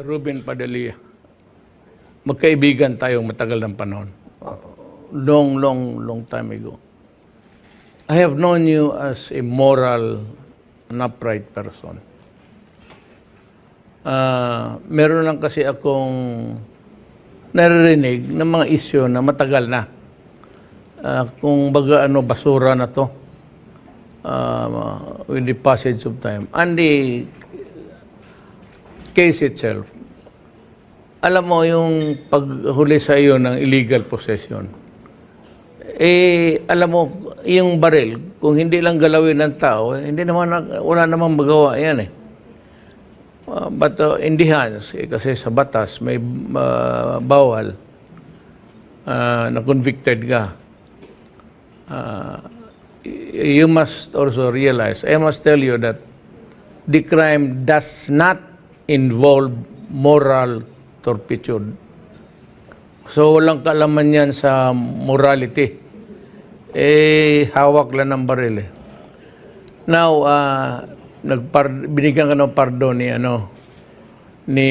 Ruben Padilla, magkaibigan tayong matagal ng panahon. Long time ago. I have known you as a moral and upright person. Meron lang kasi akong naririnig ng mga isyu na matagal na. Kung baga basura na to with the passage of time. And the case itself, alam mo yung paghuli sa iyo ng illegal possession, alam mo, yung baril, kung hindi lang galawin ng tao, wala namang magawa yan but in the hands, kasi sa batas, may bawal na convicted ka. You must also realize, I must tell you that the crime does not involve moral turpitude. So, walang kaalaman yan sa morality. Hawak lang ng baril Now, binigyan ka ng pardon ni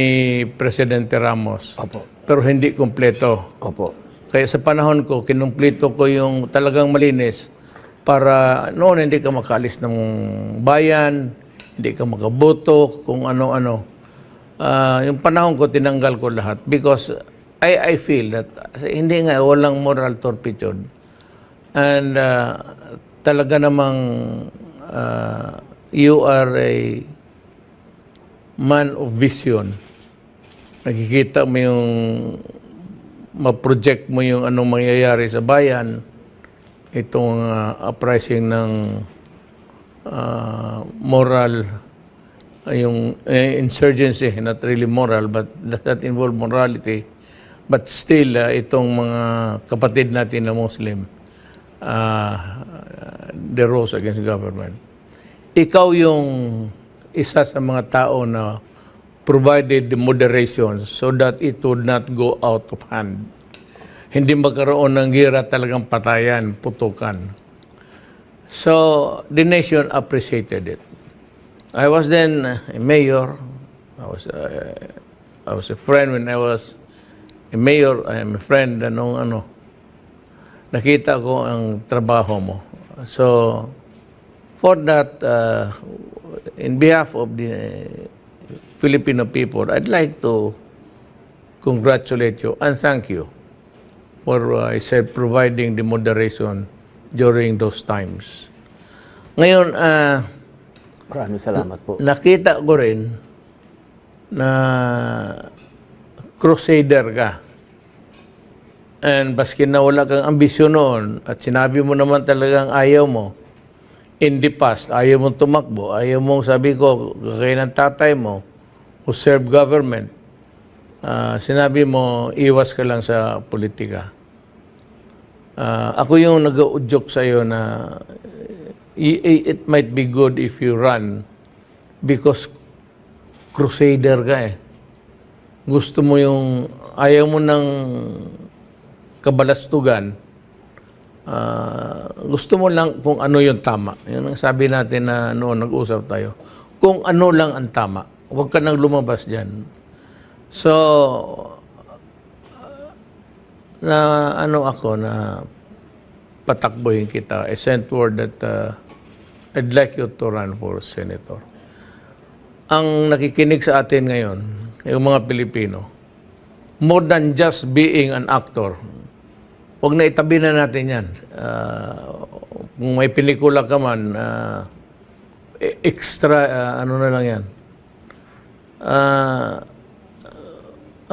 Presidente Ramos. Opo. Pero hindi kumpleto. Opo. Kaya sa panahon ko, kinumpleto ko yung talagang malinis para noon hindi ka makaalis ng bayan, hindi ka makaboto, kung ano-ano. Yung panahon ko, tinanggal ko lahat because I feel that hindi nga, walang moral turpitude. And talaga namang you are a man of vision. Nakikita mo yung ma-project mo yung anong mangyayari sa bayan, itong uprising ng moral, yung insurgency, not really moral, but that involve morality. But still, itong mga kapatid natin na Muslim, they rose against government. Ikaw yung isa sa mga tao na provided the moderation so that it would not go out of hand. Hindi magkaroon ng gira, talagang patayan, putukan. So, the nation appreciated it. I was then a mayor. I was a friend when I was a mayor. I am a friend. Nakita ko ang trabaho mo. So, for that, in behalf of the Filipino people, I'd like to congratulate you and thank you for, I said, providing the moderation during those times. Ngayon, Maraming salamat po. nakita ko rin na crusader ka. And baski na wala kang ambisyon noon at sinabi mo naman talagang ayaw mo, in the past, ayaw mong tumakbo, ayaw mong, sabi ko, kaya ng tatay mo, who serve government, sinabi mo, iwas ka lang sa politika. Ako yung nag-uudyok sa iyo na it might be good if you run because crusader ka Gusto mo yung, ayaw mo ng kabalastugan, gusto mo lang kung ano yung tama. Yun ang sabi natin na noon nag-usap tayo. Kung ano lang ang tama. Huwag ka nang lumabas dyan. So, ako na patakbohin kita. I sent word that I'd like you to run for senator. Ang nakikinig sa atin ngayon, yung mga Pilipino, more than just being an actor, huwag na itabi na natin yan. Kung may pelikula ka man, extra, ano na lang yan.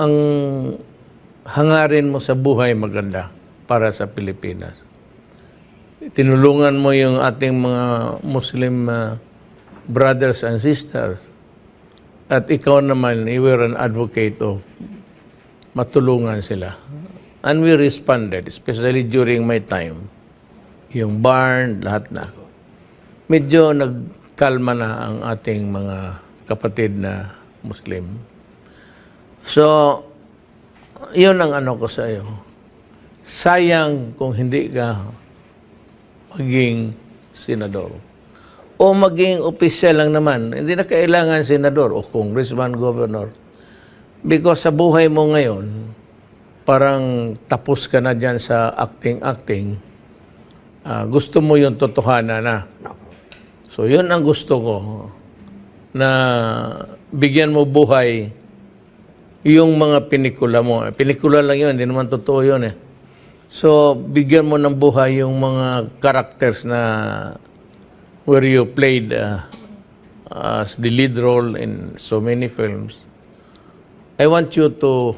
Ang hangarin mo sa buhay maganda para sa Pilipinas. Tinulungan mo yung ating mga Muslim brothers and sisters. At ikaw naman, you were an advocate of matulungan sila. And we responded, especially during my time. Yung barn, lahat na. Medyo nagkalma na ang ating mga kapatid na Muslim. So, yun ang ko sa iyo. Sayang kung hindi ka maging senador. O maging opisyal lang naman. Hindi na kailangan senador o congressman, governor. Because sa buhay mo ngayon, parang tapos ka na dyan sa acting-acting, gusto mo yung totohanan na. So, yun ang gusto ko, na bigyan mo buhay yung mga pelikula mo. Pelikula lang yun, hindi naman totoo yun eh. So, bigyan mo ng buhay yung mga characters na where you played as the lead role in so many films. I want you to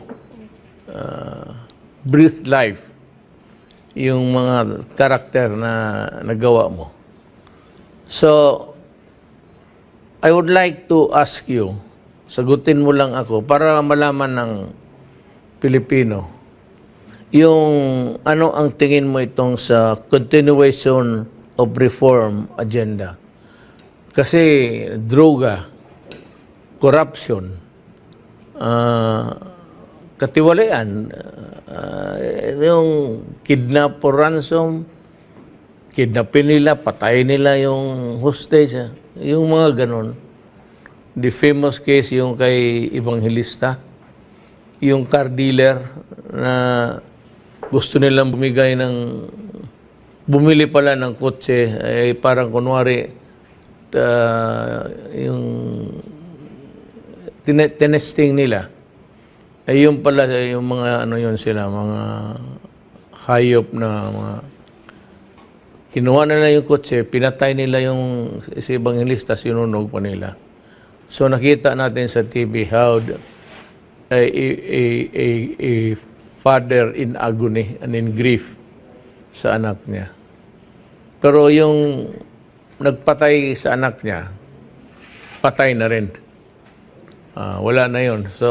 breathe life yung mga karakter na nagawa mo. So, I would like to ask you, sagutin mo lang ako para malaman ng Pilipino, yung ano ang tingin mo itong sa continuation of reform agenda. Kasi droga, corruption, katiwalian, yung kidnap or ransom, kidnapin nila, patayin nila yung hostage, yung mga ganon. The famous case yung kay Evangelista, yung car dealer na gusto nilang bumili pala ng kotse, ay parang kunwari, yung tinesting nila, ay yung pala, yung mga ano yun sila, mga hayop na mga, kinuha nila yung kotse, pinatay nila yung si Evangelista, sinunog pa nila. So nakita natin sa TV how a father in agony and in grief sa anak niya. Pero yung nagpatay sa anak niya, patay na rin. Wala na yun. So,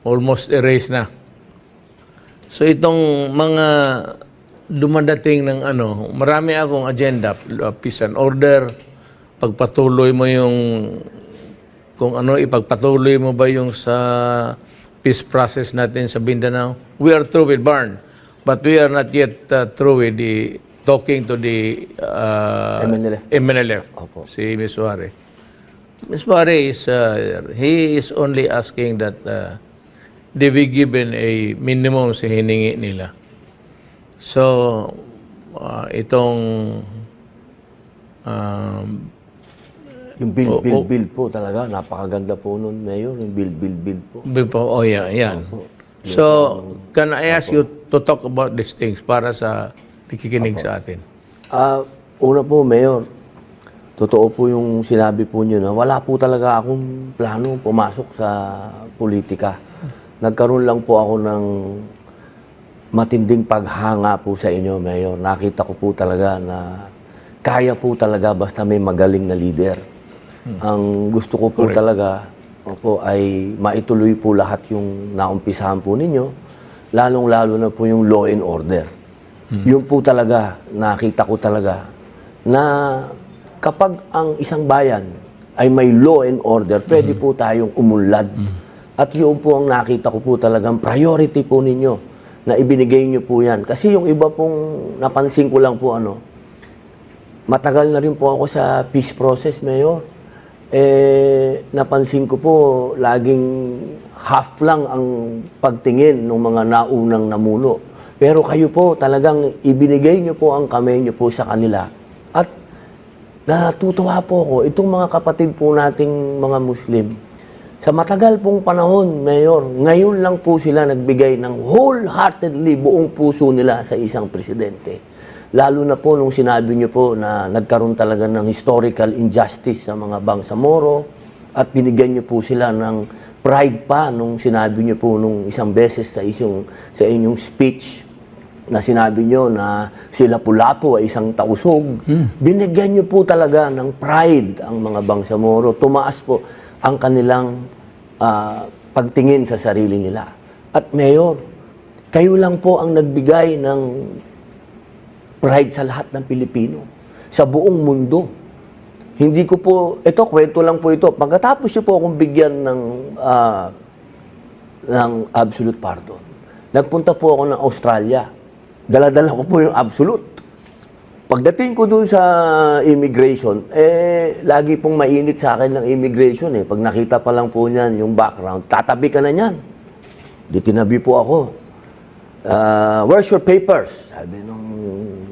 almost erased na. So, itong mga dumadating ng ano, marami akong agenda, peace and order, pagpatuloy mo yung, kung ano, ipagpatuloy mo ba yung sa peace process natin sa Mindanao. We are through with Barn, but we are not yet through with the talking to the MNLF, Opo. si Ms. Suare. Ms. Suare is, he is only asking that they be given a minimum sa hiningi nila. So, itong Yung bill po talaga, napakaganda po nun, Mayor, yung bill po. Oh, yeah, yan. So, can I ask you to talk about these things para sa nakikinig sa atin? Una po, Mayor, totoo po yung sinabi po niyo na wala po talaga akong plano pumasok sa politika. Nagkaroon lang po ako ng matinding paghanga po sa inyo, Mayor. Nakita ko po talaga na kaya po talaga basta may magaling na leader. Ang gusto ko po talaga ay maituloy po lahat yung naumpisahan po ninyo, lalong-lalo na po yung law and order. Yun po talaga, nakita ko talaga na kapag ang isang bayan ay may law and order, pwede po tayong umunlad. At yun po ang nakita ko po talagang priority po ninyo na ibinigay nyo po yan. Kasi yung iba pong napansin ko lang po matagal na rin po ako sa peace process, Mayor. Napansin ko po, laging half lang ang pagtingin ng mga naunang namuno. Pero kayo po, talagang ibinigay nyo po ang kamay nyo po sa kanila. At natutuwa po ako, itong mga kapatid po nating mga Muslim, sa matagal pong panahon, Mayor, ngayon lang po sila nagbigay ng wholeheartedly, buong puso nila sa isang presidente. Lalo na po nung sinabi niyo po na nagkaroon talaga ng historical injustice sa mga Bangsamoro at binigyan niyo po sila ng pride pa nung sinabi niyo po nung isang beses sa inyong speech na sinabi niyo na si Lapu-Lapu ay isang tausog. Binigyan niyo po talaga ng pride ang mga Bangsamoro. Tumaas po ang kanilang pagtingin sa sarili nila. At Mayor, kayo lang po ang nagbigay ng pride sa lahat ng Pilipino, sa buong mundo. Hindi ko po, kwento lang po ito. Pagkatapos niyo po akong bigyan ng absolute pardon, nagpunta po ako ng Australia. Dala-dala ko po yung absolute. Pagdating ko dun sa immigration, lagi pong mainit sa akin ng immigration eh. Pag nakita pa lang po niyan yung background, tatabi ka na niyan. Di tinabi po ako. Where's your papers? Sabi nung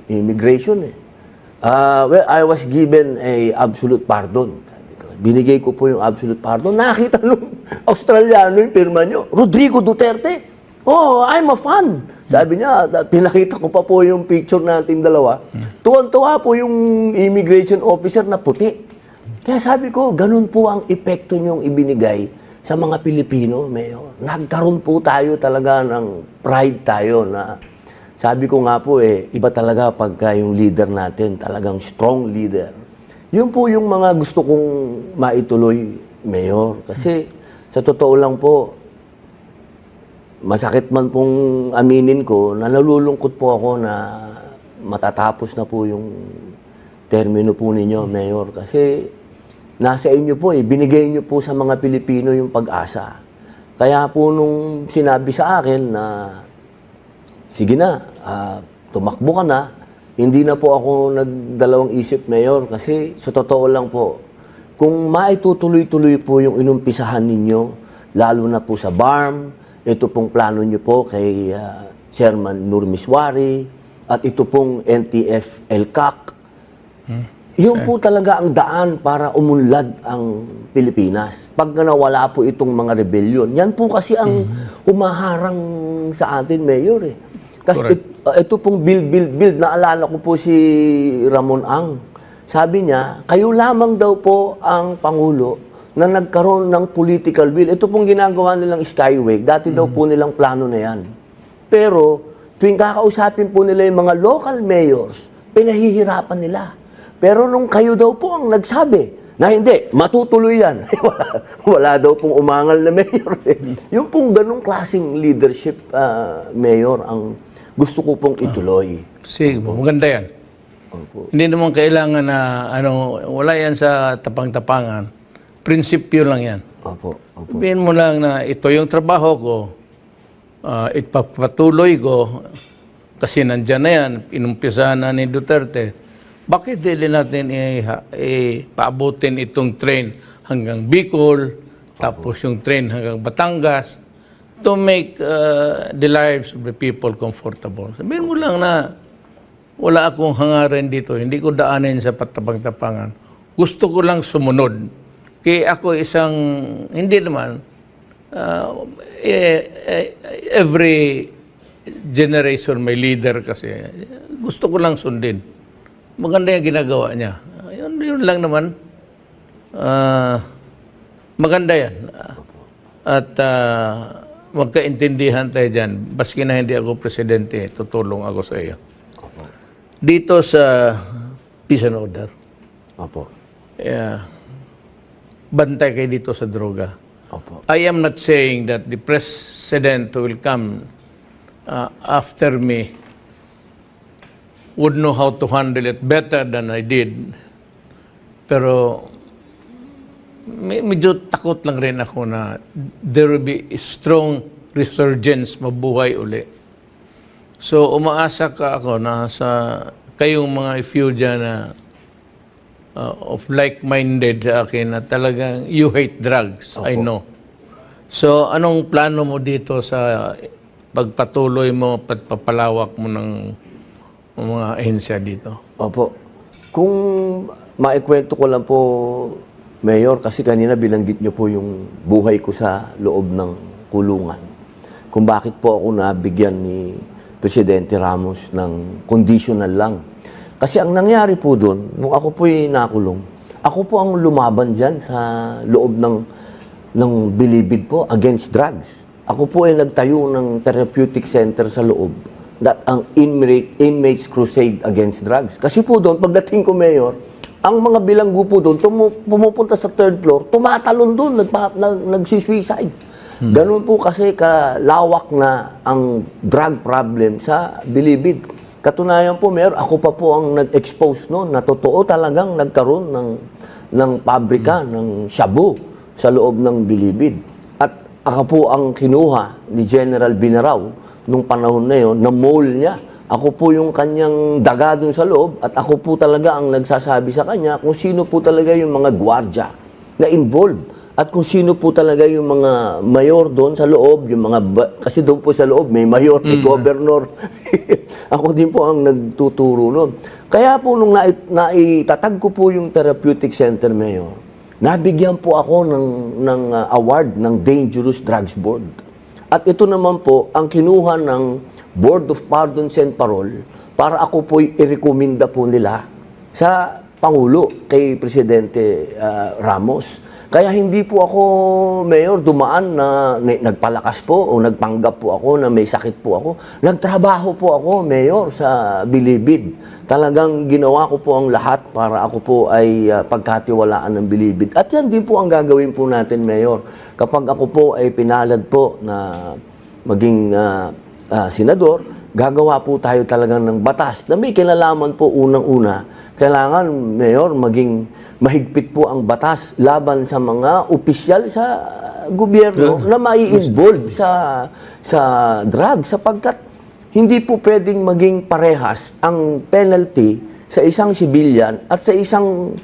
immigration eh. Well, I was given a absolute pardon. Sabi ko, binigay ko po yung absolute pardon. Nakita nung Australiano yung pirma nyo, Rodrigo Duterte. Oh, I'm a fan. Sabi niya, pinakita ko pa po yung picture natin dalawa. Tuwan-tuwa po yung immigration officer na puti. Kaya sabi ko, ganun po ang epekto niyong ibinigay sa mga Pilipino, Mayor. Nagkaroon po tayo talaga ng pride tayo na sabi ko nga po iba talaga pagka yung leader natin, talagang strong leader. Yun po yung mga gusto kong maituloy, Mayor. Kasi sa totoo lang po, masakit man pong aminin ko na nalulungkot po ako na matatapos na po yung termino po ninyo, Mayor. Kasi nasa inyo po binigay niyo po sa mga Pilipino yung pag-asa. Kaya po nung sinabi sa akin na sige na, tumakbo ka na, hindi na po ako nagdalawang isip, Mayor, kasi sa totoo lang po, kung maitutuloy-tuloy po yung inumpisahan ninyo, lalo na po sa BARM, ito pong plano nyo po kay Chairman Nur Miswari, at ito pong NTF LCAC, yun po talaga ang daan para umunlad ang Pilipinas. Pag nawala po itong mga rebellion, yan po kasi ang humaharang sa atin, Mayor eh. Kasi ito pong build. Naalala ko po si Ramon Ang. Sabi niya, kayo lamang daw po ang Pangulo na nagkaroon ng political will. Ito pong ginagawa nilang Skyway. Dati daw po nilang plano na yan. Pero, tuwing kakausapin po nila yung mga local mayors, pinahihirapan nila. Pero nung kayo daw po ang nagsabi na hindi, matutuloy yan. wala daw pong umangal na mayor. Yung pong ganong klaseng leadership, mayor, ang gusto ko pong ituloy. Sige po, maganda yan. Opo. Hindi naman kailangan na, wala yan sa tapang-tapangan. Prinsipyo lang yan. Opo. Sabihin mo lang na ito yung trabaho ko, ipagpatuloy ko, kasi nandyan na yan, inumpisahan na ni Duterte. Bakit hindi natin paabutin itong train hanggang Bicol, tapos yung train hanggang Batangas, to make the lives of the people comfortable. Sabihin mo lang na wala akong hangarin dito, hindi ko daanin sa patapang-tapangan. Gusto ko lang sumunod. Kaya ako isang, hindi naman, every generation may leader kasi. Gusto ko lang sundin. Maganda yung ginagawa niya. Yun lang naman. Maganda yan. At magkaintindihan tayo dyan. Baski na hindi ako presidente, tutulong ako sa iyo. Dito sa peace and order. Opo. Bantay kayo dito sa droga. Opo. I am not saying that the president who will come after me would know how to handle it better than I did. Pero medyo takot lang rin ako na there will be a strong resurgence, mabuhay uli. So umaasa ka ako na sa kayong mga few dyan na of like-minded sa akin na talagang you hate drugs. Opo. I know. So, anong plano mo dito sa pagpatuloy mo, pagpapalawak mo ng mga ahensya dito? Opo. Kung maikwento ko lang po, Mayor, kasi kanina binanggit niyo po yung buhay ko sa loob ng kulungan. Kung bakit po ako nabigyan ni Presidente Ramos ng conditional lang. Kasi ang nangyari po doon, nung ako po'y nakulong, ako po ang lumaban dyan sa loob ng Bilibid po against drugs. Ako po ay nagtayo ng therapeutic center sa loob, that ang Inmates Crusade Against Drugs. Kasi po doon, pagdating ko, Mayor, ang mga bilanggo po doon, pumupunta sa third floor, tumatalon doon, nagsisuicide. Ganun po kasi kalawak na ang drug problem sa Bilibid. Katunayan po, Mayor, ako pa po ang nag-expose noon na totoo talagang nagkaroon ng pabrika, ng shabu sa loob ng Bilibid. At ako po ang kinuha ni General Binaraw nung panahon na yon, na mall niya Ako po yung kanyang daga dun sa loob at ako po talaga ang nagsasabi sa kanya kung sino po talaga yung mga gwardya na involved at kung sino po talaga yung mga mayor doon sa loob, yung mga kasi doon po sa loob may mayor, may governor. Ako din po ang nagtuturo noon. Kaya po nung naitatag ko po yung therapeutic center, Mayor, nabigyan po ako ng award ng Dangerous Drugs Board. At ito naman po ang kinuha ng Board of Pardons and Parole para ako po i-rekomenda po nila sa Pangulo kay Presidente Ramos. Kaya hindi po ako, Mayor, dumaan na nagpalakas po o nagpanggap po ako na may sakit po ako. Nagtrabaho po ako, Mayor, sa Bilibid. Talagang ginawa ko po ang lahat para ako po ay pagkatiwalaan ng Bilibid. At yan din po ang gagawin po natin, Mayor. Kapag ako po ay pinalad po na maging senador, gagawa po tayo talagang ng batas na may kinalaman po unang-una. Kailangan, Mayor, maging mahigpit po ang batas laban sa mga opisyal sa gobyerno na mai-involve sa drugs sapagkat hindi po pwedeng maging parehas ang penalty sa isang civilian at sa isang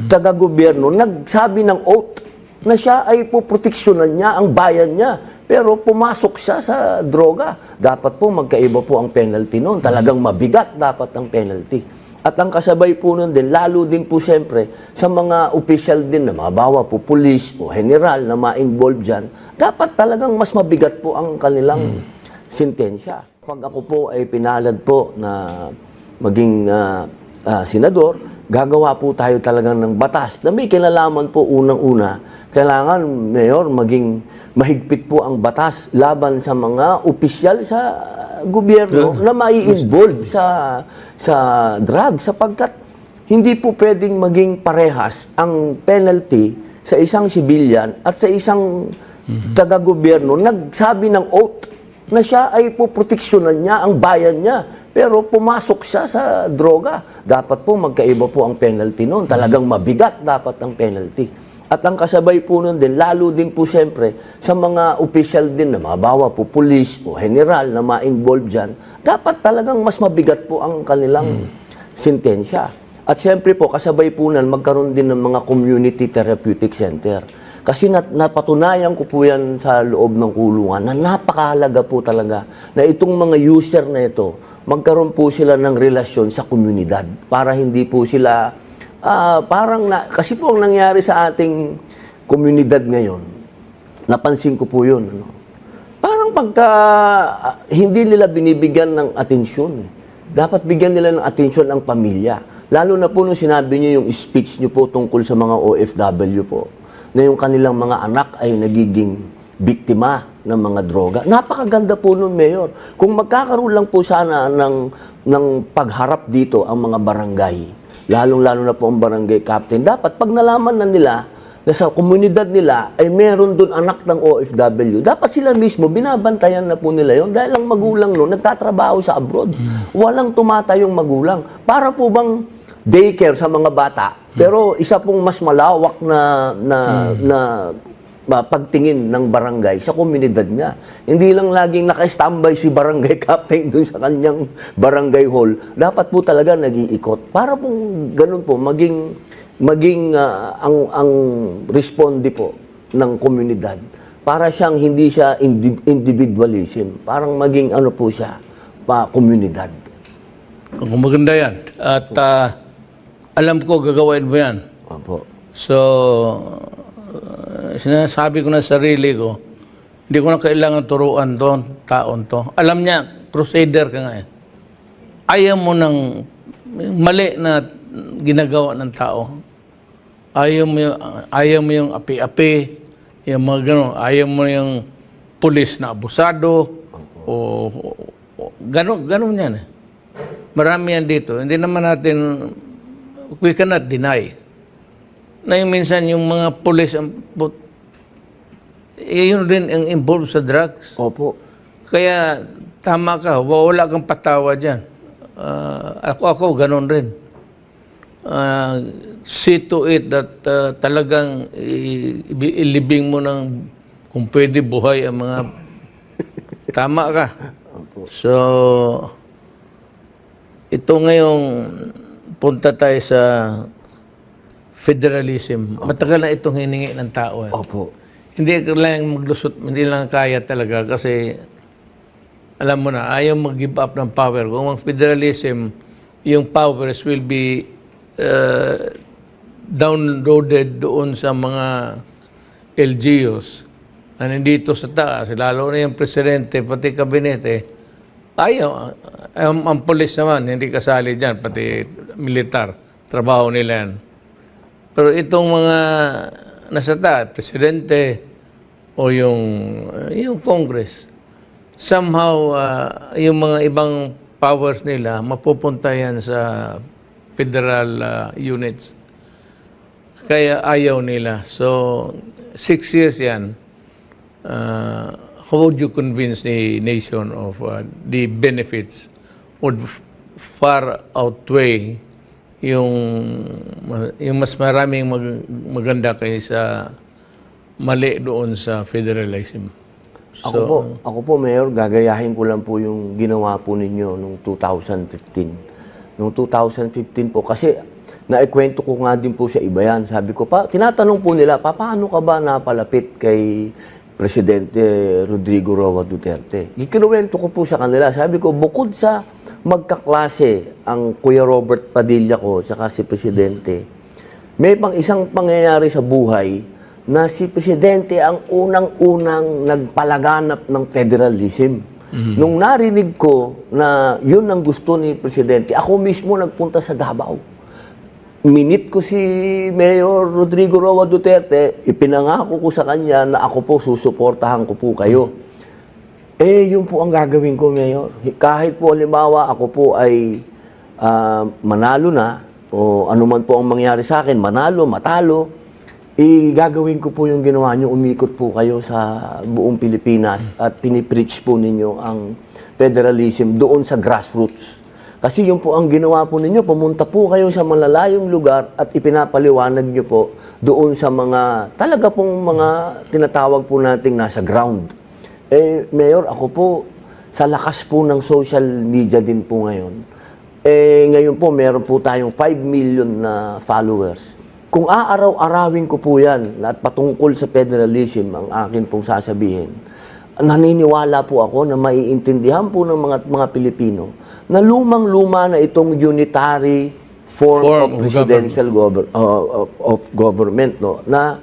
taga-gobyerno nagsabi ng oath na siya ay poproteksyonan niya ang bayan niya pero pumasok siya sa droga. Dapat po magkaiba po ang penalty noon. Talagang mabigat dapat ang penalty. At ang kasabay po nun din, lalo din po siyempre sa mga opisyal din na mabawa po, pulis o general na ma-involve dyan, dapat talagang mas mabigat po ang kanilang sentensya. Pag ako po ay pinalad po na maging senador, gagawa po tayo talagang ng batas na may kinalaman po unang-una. Kailangan, Mayor, maging mahigpit po ang batas laban sa mga opisyal sa gobyerno na mai-involve sa drugs sapagkat hindi po pwedeng maging parehas ang penalty sa isang civilian at sa isang taga-gobyerno nagsabi ng oath na siya ay poproteksyonan niya ang bayan niya pero pumasok siya sa droga. Dapat po magkaiba po ang penalty noon. Talagang mabigat dapat ang penalty. At ang kasabay po nun din, lalo din po siyempre sa mga opisyal din na mabawa po, pulis o general na ma-involve dyan, dapat talagang mas mabigat po ang kanilang sentensya. At siyempre po, kasabay po nun, magkaroon din ng mga community therapeutic center. Kasi napatunayan ko po yan sa loob ng kulungan na napakahalaga po talaga na itong mga user na ito, magkaroon po sila ng relasyon sa komunidad para hindi po sila kasi po ang nangyari sa ating komunidad ngayon, napansin ko po yun. Parang pagka hindi nila binibigyan ng atensyon, dapat bigyan nila ng atensyon ang pamilya. Lalo na po nung sinabi niyo yung speech niyo po tungkol sa mga OFW po, na yung kanilang mga anak ay nagiging biktima ng mga droga. Napakaganda po nun, Mayor. Kung magkakaroon lang po sana ng pagharap dito ang mga barangay, lalong-lalo na po ang barangay captain, dapat pag nalaman na nila na sa komunidad nila ay meron doon anak ng OFW, dapat sila mismo, binabantayan na po nila yon dahil ang magulang noon nagtatrabaho sa abroad. Walang tumatayong magulang. Para po bang daycare sa mga bata, pero isa pong mas malawak na pagtingin ng barangay sa komunidad niya. Hindi lang laging naka-standby si barangay captain doon sa kanyang barangay hall. Dapat po talaga nag-iikot. Para pong ganun po, maging ang responde po ng komunidad. Para siyang hindi siya individualism. Parang maging ano po siya, komunidad. Kung maganda yan. At alam ko gagawin mo yan. Opo. So, sinasabi ko na sarili ko, hindi ko na kailangan turuan doon, taon to. Alam niya, crusader ka nga eh. Ayaw mo ng mali na ginagawa ng tao. Ayaw mo yung api-api, yung mga gano'n. Ayaw mo yung pulis na abusado, o gano'n yan eh. Marami yan dito. Hindi naman natin, we cannot deny na yung minsan yung mga pulis, yun rin ang involved sa drugs. Opo. Kaya tama ka, wala kang patawa dyan. Ako ganun rin. See to it that talagang ilibing mo ng kung pwede buhay ang mga tama ka. Opo. So, ito ngayong punta tayo sa federalism. Matagal na itong hiningi ng tao. Opo. Hindi lang maglusot, hindi lang kaya talaga kasi alam mo na, ayaw mag-give up ng power. Kung ang federalism, yung powers will be downloaded doon sa mga LGUs. Nandito sa taas, lalo na yung presidente, pati kabinete, ayaw. Ang polis naman, hindi kasali dyan, pati militar, trabaho nila yan. Pero itong mga nasa taas, presidente o yung Congress, somehow, yung mga ibang powers nila, mapupunta yan sa federal units. Kaya ayaw nila. So, 6 years yan. How would you convince the nation of the benefits would far outweigh yung mas maraming maganda kaysa mali doon sa federalism. Ako po, Mayor, gagayahin ko lang po yung ginawa po ninyo noong 2015. Noong 2015 po, kasi naikwento ko nga din po sa iba yan. Sabi ko pa, tinatanong po nila, paano ka ba napalapit kay Presidente Rodrigo Roa Duterte? Ikinuwento ko po sa kanila. Sabi ko, bukod sa magkaklase ang Kuya Robert Padilla ko saka si Presidente, may isang pangyayari sa buhay na si Presidente ang unang-unang nagpalaganap ng federalism. Nung narinig ko na yun ang gusto ni Presidente, ako mismo nagpunta sa Davao. Minit ko si Mayor Rodrigo Roa Duterte, ipinangako ko sa kanya na ako po susuportahan ko po kayo. Yun po ang gagawin ko, Mayor. Kahit po halimbawa ako po ay manalo na, o anuman po ang mangyari sa akin, manalo, matalo, gagawin ko po yung ginawa nyo, umikot po kayo sa buong Pilipinas at pinipreach po ninyo ang federalism doon sa grassroots. Kasi yun po ang ginawa po ninyo, pumunta po kayo sa malalayong lugar at ipinapaliwanag nyo po doon sa mga, talaga pong mga tinatawag po nating nasa ground. Mayor, ako po, sa lakas po ng social media din po ngayon, ngayon po, meron po tayong 5 million na followers. Kung aaraw-arawin ko po yan, at patungkol sa federalism, ang akin pong sasabihin, naniniwala po ako na maiintindihan po ng mga Pilipino na lumang-luma na itong unitary form of presidential government, no? Na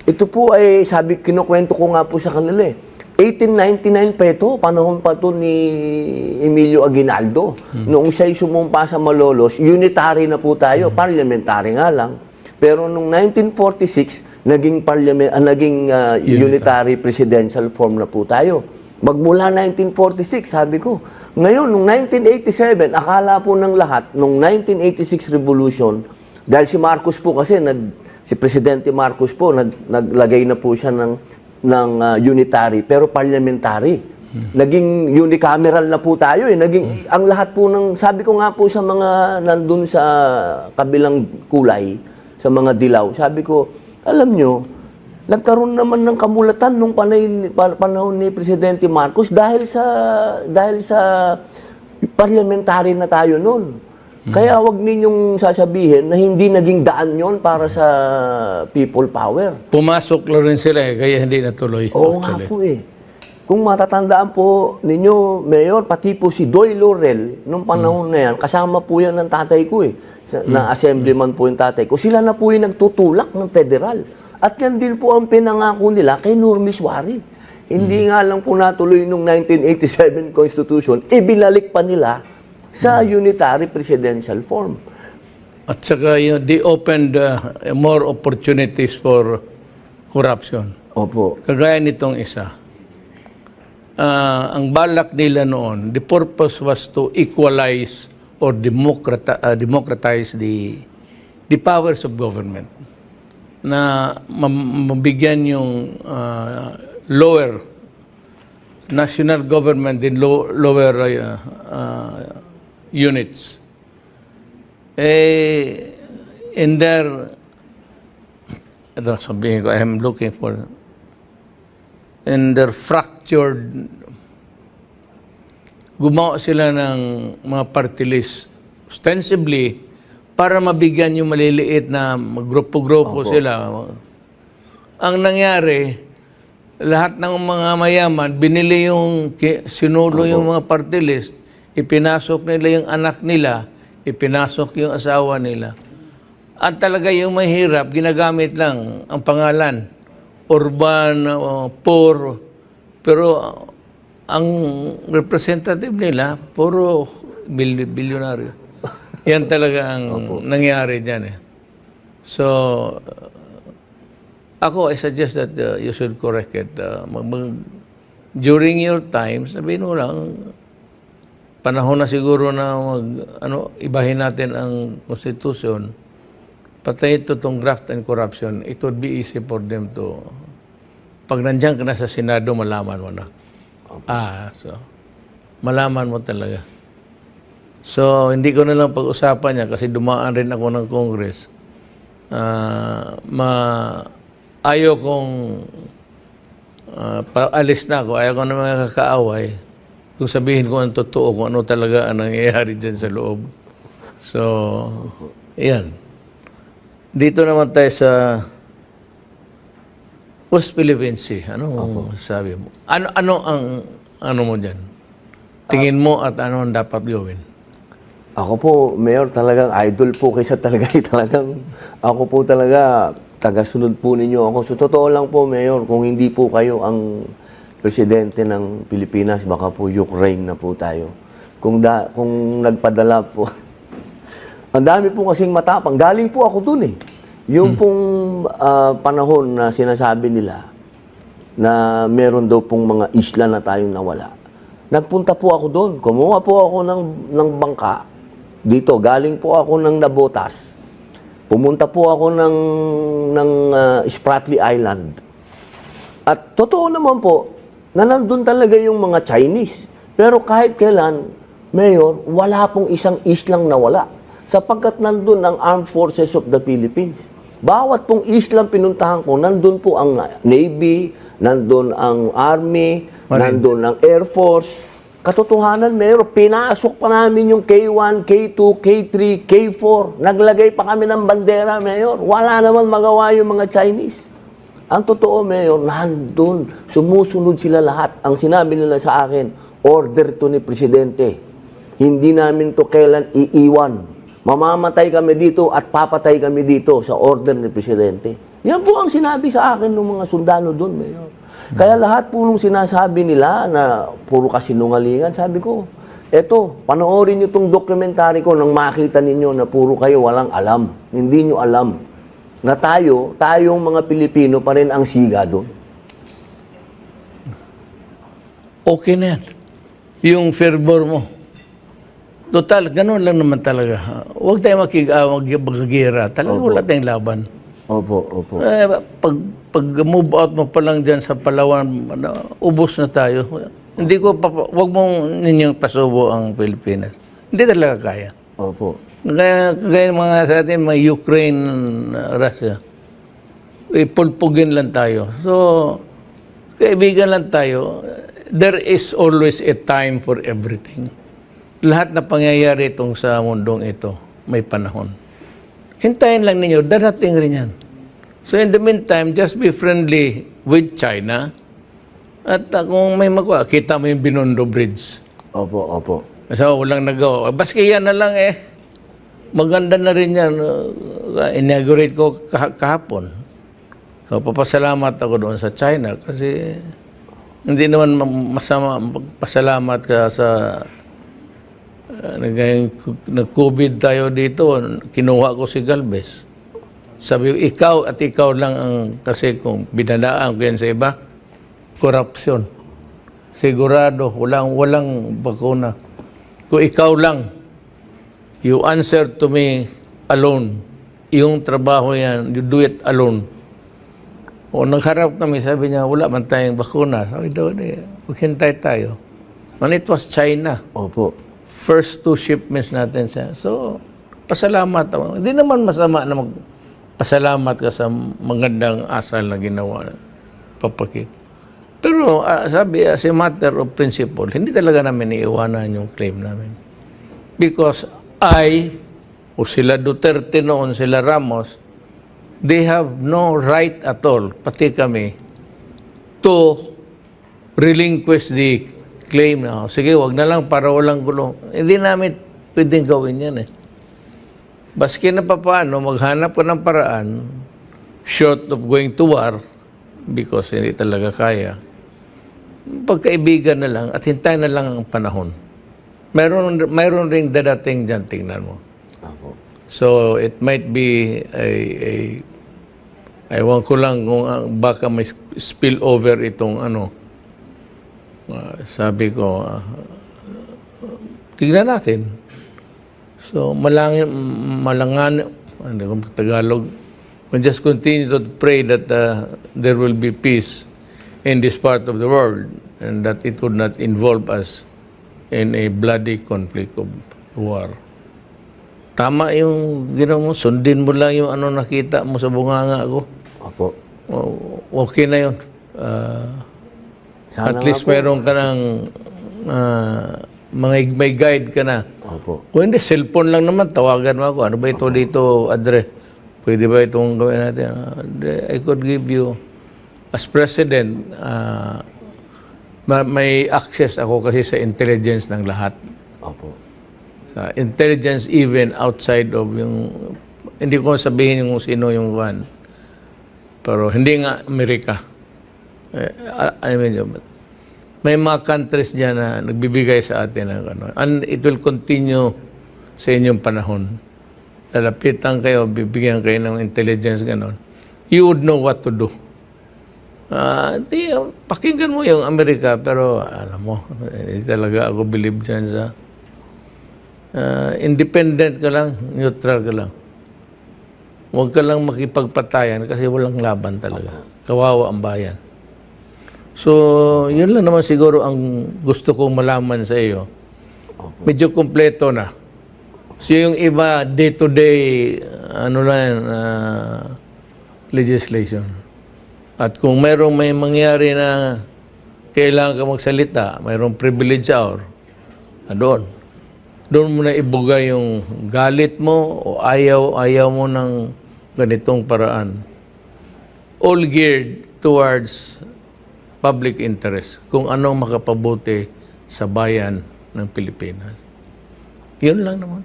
ito po ay, kinukwento ko nga po sa kanila 1899 pa ito, panahon pa ito ni Emilio Aguinaldo. Noong siya'y sumumpa sa Malolos, unitary na po tayo, parliamentary nga lang. Pero noong 1946, naging unitary presidential form na po tayo. Magmula 1946, sabi ko. Ngayon, noong 1987, akala po ng lahat, noong 1986 revolution, dahil si Marcos po kasi, si Presidente Marcos po, naglagay na po siya ng unitary, pero parliamentary. Naging unicameral na po tayo. Ang lahat po ng, sabi ko nga po sa mga nandun sa kabilang kulay, sa mga dilaw, sabi ko, alam nyo, nagkaroon naman ng kamulatan nung panahon ni Presidente Marcos dahil sa parliamentary na tayo noon. Kaya wag ninyong sasabihin na hindi naging daan yon para sa people power. Pumasok lang rin sila kaya hindi natuloy. Oo nga po Kung matatandaan po ninyo, Mayor, pati po si Doy Laurel, nung panahon na yan, kasama po yan ng tatay ko na assemblyman po yung tatay ko. Sila na po yung nagtutulak ng federal. At yan din po ang pinangako nila kay Normis Wari. Hindi nga lang po natuloy nung 1987 Constitution, ibinalik pa nila sa unitary presidential form. At saka they opened more opportunities for corruption. Opo. Kagaya nitong isa. Ang balak nila noon, the purpose was to equalize or democratize the powers of government. Na mabigyan yung lower national government in lower units. In their, sabihin ko, I'm looking for, in their fractured, gumawa sila ng mga party list ostensibly, para mabigyan yung maliliit na grupo-grupo sila. Ang nangyari, lahat ng mga mayaman, binili yung, sinulo yung mga party list, ipinasok nila yung anak nila, ipinasok yung asawa nila. At talaga yung mahirap, ginagamit lang ang pangalan. Urban, poor. Pero ang representative nila, puro bilyonaryo. Yan talaga ang nangyari dyan eh. So, ako, I suggest that you should correct it. During your time, sabihin mo lang, panahon na siguro na ibahin natin ang Constitution, patay ito itong graft and corruption, it would be easy for them to, pag nandiyan ka na sa Senado, malaman mo na. So, malaman mo talaga. So, hindi ko na lang pag-usapan niya kasi dumaan rin ako ng Congress. Ayaw kong paalis na ako, ayaw ko na mga kakaaway kung sabihin ko ang totoo, kung ano talaga ang nangyayari dyan sa loob. So, yan. Dito naman tayo sa West Philippine Sea. Ano sabi mo? Ano ang mo dyan? Tingin mo at ano ang dapat gawin? Ako po, Mayor, talagang idol po kaysa talaga. Talagang, ako po talaga, tagasunod po ninyo ako. So, totoo lang po, Mayor, kung hindi po kayo ang presidente ng Pilipinas, baka po Ukraine na po tayo. Kung nagpadala po, ang dami po kasing matapang. Galing po ako dun eh. Yung pong panahon na sinasabi nila na meron daw pong mga isla na tayong nawala. Nagpunta po ako doon. Kumuha po ako ng bangka. Dito, galing po ako ng Nabotas. Pumunta po ako ng Spratly Island. At totoo naman po, na nandun talaga yung mga Chinese. Pero kahit kailan, Mayor, wala pong isang islang nawala. Sapagkat nandun ang Armed Forces of the Philippines. Bawat pong islang pinuntahan ko, nandun po ang Navy, nandun ang Army, nandun ang Air Force. Katotohanan, Mayor, pinasok pa namin yung K1, K2, K3, K4. Naglagay pa kami ng bandera, Mayor. Wala naman magawa yung mga Chinese. Ang totoo, Mayor, nandun. Sumusunod sila lahat. Ang sinabi nila sa akin, order to ni Presidente. Hindi namin to kailan iiwan. Mamamatay kami dito at papatay kami dito sa order ni Presidente. Yan po ang sinabi sa akin ng mga sundalo doon, Mayor. Kaya lahat po nung sinasabi nila na puro kasinungalingan, sabi ko, eto, panoorin nyo itong dokumentary ko nang makita ninyo na puro kayo walang alam. Hindi nyo alam na tayong mga Pilipino pa rin ang siga doon. Okay na yan. Yung fervor mo. Total, ganun lang naman talaga. Huwag tayo magkagera. Talaga wala tayong laban. Opo. Pag move out mo pa lang dyan sa Palawan, ubos na tayo. Hindi ko wag mong ninyong pasubo ang Pilipinas. Hindi talaga kaya. Opo. Kaya mga sa atin, may Ukraine, Russia. Ipulpugin lang tayo. So, kaibigan lang tayo. There is always a time for everything. Lahat na pangyayari itong sa mundong ito, may panahon. Hintayin lang ninyo, darating rin yan. So in the meantime, just be friendly with China. At kung may magwa, kita mo yung Binondo Bridge. Opo. So walang nagawa. Baski yan na lang eh. Maganda na rin yan. Inaugurate ko kahapon. So papasalamat ako doon sa China kasi hindi naman masama magpasalamat ka sa nag-COVID tayo dito, kinuha ko si Galvez. Sabi, ikaw at ikaw lang ang, kasi kung binadaan ko yan sa iba, corruption. Sigurado, walang bakuna. Kung ikaw lang, you answer to me alone. Yung trabaho yan, you do it alone. O nagharap kami, sabi niya, wala man tayong bakuna. Sabi daw, maghintay tayo. And it was China. Opo. First 2 shipments natin siya. So, pasalamat ako. Hindi naman masama na magpasalamat ka sa magandang asal na ginawa. Papakit. Pero sabi, as a matter of principle, hindi talaga namin iiwanan yung claim namin. Because o sila Duterte noon, sila Ramos, they have no right at all, pati kami, to relinquish the claim na, sige, wag na lang para walang gulo. Hindi namin pwedeng gawin yan eh. Baski na papaano, maghanap ka ng paraan, short of going to war, because hindi talaga kaya, pagkaibigan na lang at hintayin na lang ang panahon. Mayroon ring dadating dyan, tingnan mo. Opo. So, it might be ewan ko lang kung baka may spill over itong sabi ko, tignan natin. So, malangan, ano kung Tagalog, we just continue to pray that there will be peace in this part of the world and that it would not involve us in a bloody conflict of war. Tama yung ginawa mo, sundin mo lang yung nakita mo sa bunganga ko. Opo. Okay na yun. Sana At least nga po. mayroon ka ng may guide ka na. Opo. Kung hindi, cellphone lang naman, tawagan mo ako. Ano ba ito dito, address? Pwede ba itong gawin natin? I could give you, as president, may access ako kasi sa intelligence ng lahat. Opo. Sa intelligence even outside of yung, hindi ko sabihin yung sino yung one. Pero hindi nga Amerika. I mean, may mga countries dyan na nagbibigay sa atin ng ano. And it will continue sa inyong panahon. Lalapitan kayo, bibigyan kayo ng intelligence, gano'n. You would know what to do. Pakinggan mo yung Amerika, pero alam mo, hindi talaga ako believe dyan sa independent ka lang, neutral ka lang. Huwag ka lang makipagpatayan kasi walang laban talaga. Kawawa ang bayan. So, yun lang naman siguro ang gusto kong malaman sa iyo. Medyo kumpleto na. So, yung iba, day-to-day, legislation. At kung may mangyari na kailangan ka magsalita, mayroong privilege hour, doon mo na ibuga yung galit mo o ayaw mo ng ganitong paraan. All geared towards public interest, kung anong makapabuti sa bayan ng Pilipinas. Yun lang naman.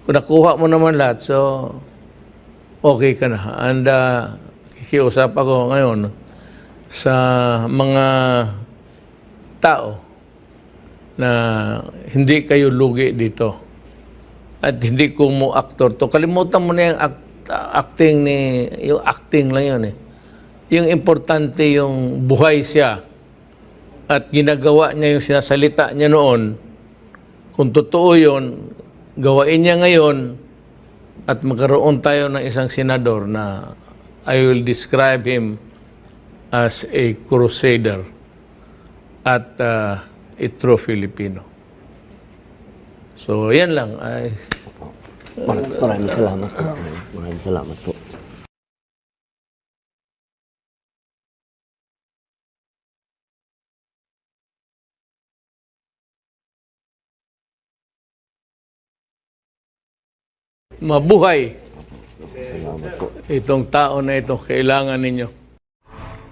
Kung nakuha mo naman lahat, so okay ka na. And kikiusap ako ngayon sa mga tao na hindi kayo lugi dito. At hindi ko mo actor to. Kalimutan mo na yung acting yung acting lang yun eh. Yung importante yung buhay siya at ginagawa niya yung sinasalita niya noon. Kung totoo yun, gawain niya ngayon at magkaroon tayo ng isang senador na I will describe him as a crusader at a true Filipino. So, yan lang. Maraming salamat po. Maraming salamat po. Mabuhay Salamat po. itong tao na ito. Kailangan ninyo.